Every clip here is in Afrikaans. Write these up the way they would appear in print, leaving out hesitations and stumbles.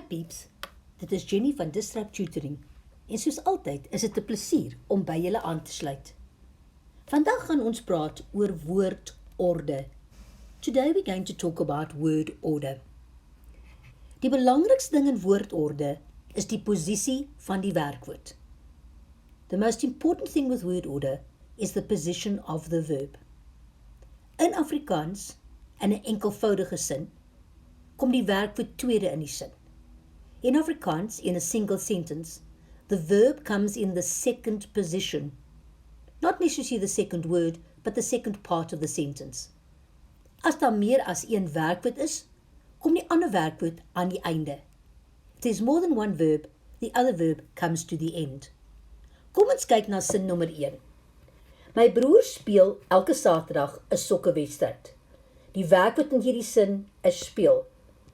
peeps, dit is Jenny van Disrupt Tutoring en soos altyd is dit 'n plesier om by julle aan te sluit. Vandag gaan ons praat oor woordorde. Today we're going to talk about word order. Die belangrikste ding in woordorde is die posisie van die werkwoord. The most important thing with word order is the position of the verb. In Afrikaans, in 'n enkelvoudige sin, kom die werkwoord tweede in die sin. In Afrikaans, in a single sentence, the verb comes in the second position. Not necessarily the second word, but the second part of the sentence. As daar meer as een werkwoord is, kom die ander werkwoord aan die einde. If there's more than one verb, the other verb comes to the end. Kom ons kyk na sin nommer 1. My broer speel elke Saterdag 'n sokkerwedstryd. Die werkwoord in hierdie sin is speel.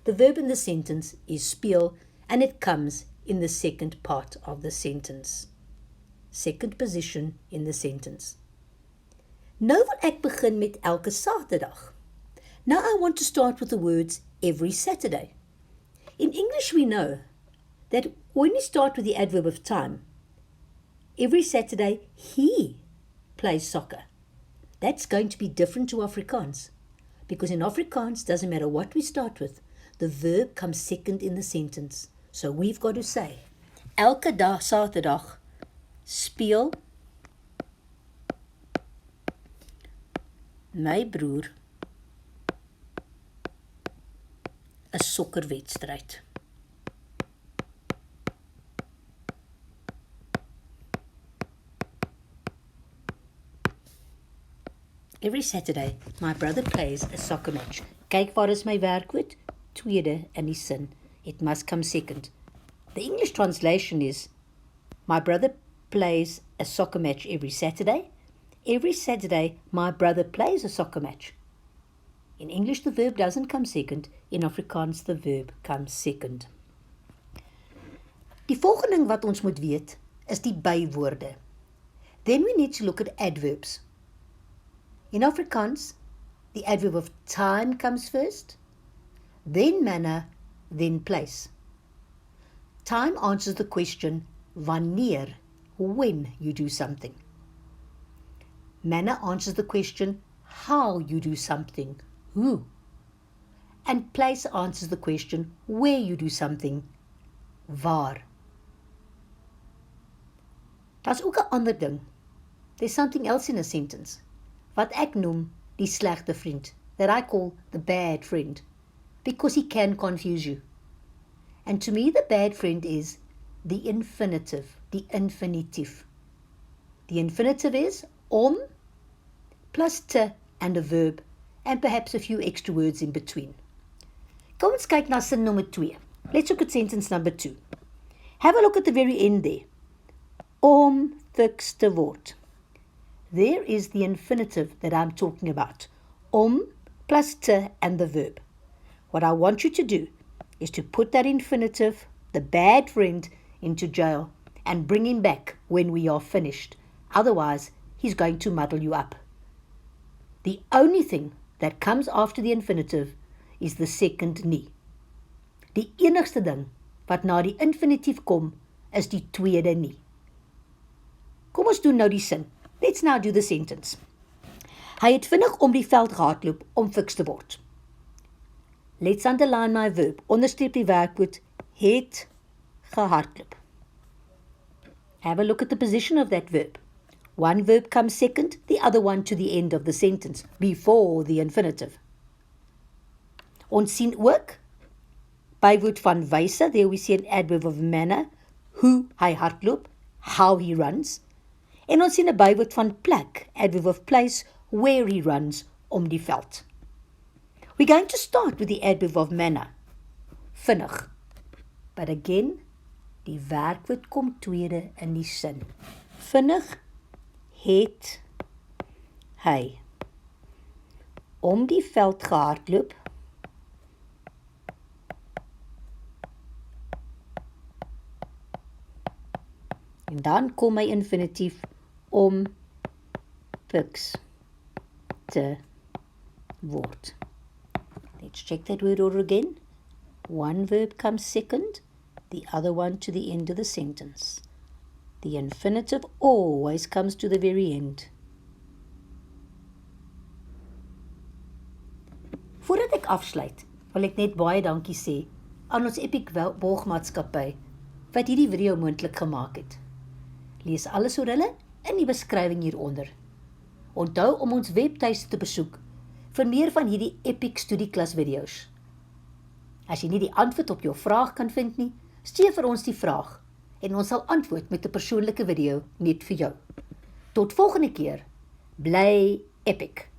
The verb in the sentence is speel and it comes in the second part of the sentence. Second position in the sentence. Nou wil ek begin met elke Saterdag. Now I want to start with the words every Saturday. In English we know that when we start with the adverb of time, every Saturday he plays soccer. That's going to be different to Afrikaans, because in Afrikaans, doesn't matter what we start with, the verb comes second in the sentence. So we've got to say, elke dag Saterdag speel my broer 'n sokkerwedstryd. Every Saturday, my brother plays a soccer match. Kyk, waar is my werkwoord? Tweede in die sin. It must come second. The English translation is, my brother plays a soccer match every Saturday. Every Saturday, my brother plays a soccer match. In English, the verb doesn't come second. In Afrikaans, the verb comes second. Die volgende ding wat ons moet weet, is die bywoorde. Then we need to look at adverbs. In Afrikaans, the adverb of time comes first, then manner, then place. Time answers the question, wanneer, when you do something. Manner answers the question, how you do something, who. And place answers the question, where you do something, waar. Daar's ook 'n ander ding. There's something else in a sentence, wat ek noem die slegte vriend, that I call the bad friend, because he can confuse you. And to me, the bad friend is the infinitive, the infinitive. The infinitive is om plus te and a verb, and perhaps a few extra words in between. Kom ons kyk na sin nommer 2. Let's look at sentence number 2. Have a look at the very end there. Om fiks te word. There is the infinitive that I'm talking about. Om plus te and the verb. What I want you to do is to put that infinitive, the bad friend, into jail and bring him back when we are finished. Otherwise, he's going to muddle you up. The only thing that comes after the infinitive is the second nie. Die enigste ding wat na die infinitief kom, is die tweede nie. Kom ons doen nou die sin. Let's now do the sentence. Hy het vinnig om die veld gehardloop om fiks te word. Let's underline my verb. Onderstreep die werkwoord het gehardloop. Have a look at the position of that verb. One verb comes second, the other one to the end of the sentence, before the infinitive. Ons sien ook bywoord van wyse. There we see an adverb of manner, hoe hy hardloop, how he runs. En ons sien 'n bywoord van plek, adverb of place, where he runs, om die veld. We're going to start with the adverb of manner, vinnig. But again, die werkwoord kom tweede in die sin. Vinnig het hy om die veld gehardloop en dan kom my infinitief om fiks te word. Let's check that word order again. One verb comes second, the other one to the end of the sentence. The infinitive always comes to the very end. Voordat ek afsluit, wil ek net baie dankie sê aan ons Epic Borgmaatskappy wat hierdie video moontlik gemaak het. Lees alles oor hulle in die beskrywing hieronder. Onthou om ons webtuiste te besoek vir meer van hierdie Epic Studieklas video's. As jy nie die antwoord op jou vraag kan vind nie, stuur vir ons die vraag en ons sal antwoord met 'n persoonlike video net vir jou. Tot volgende keer, bly epic!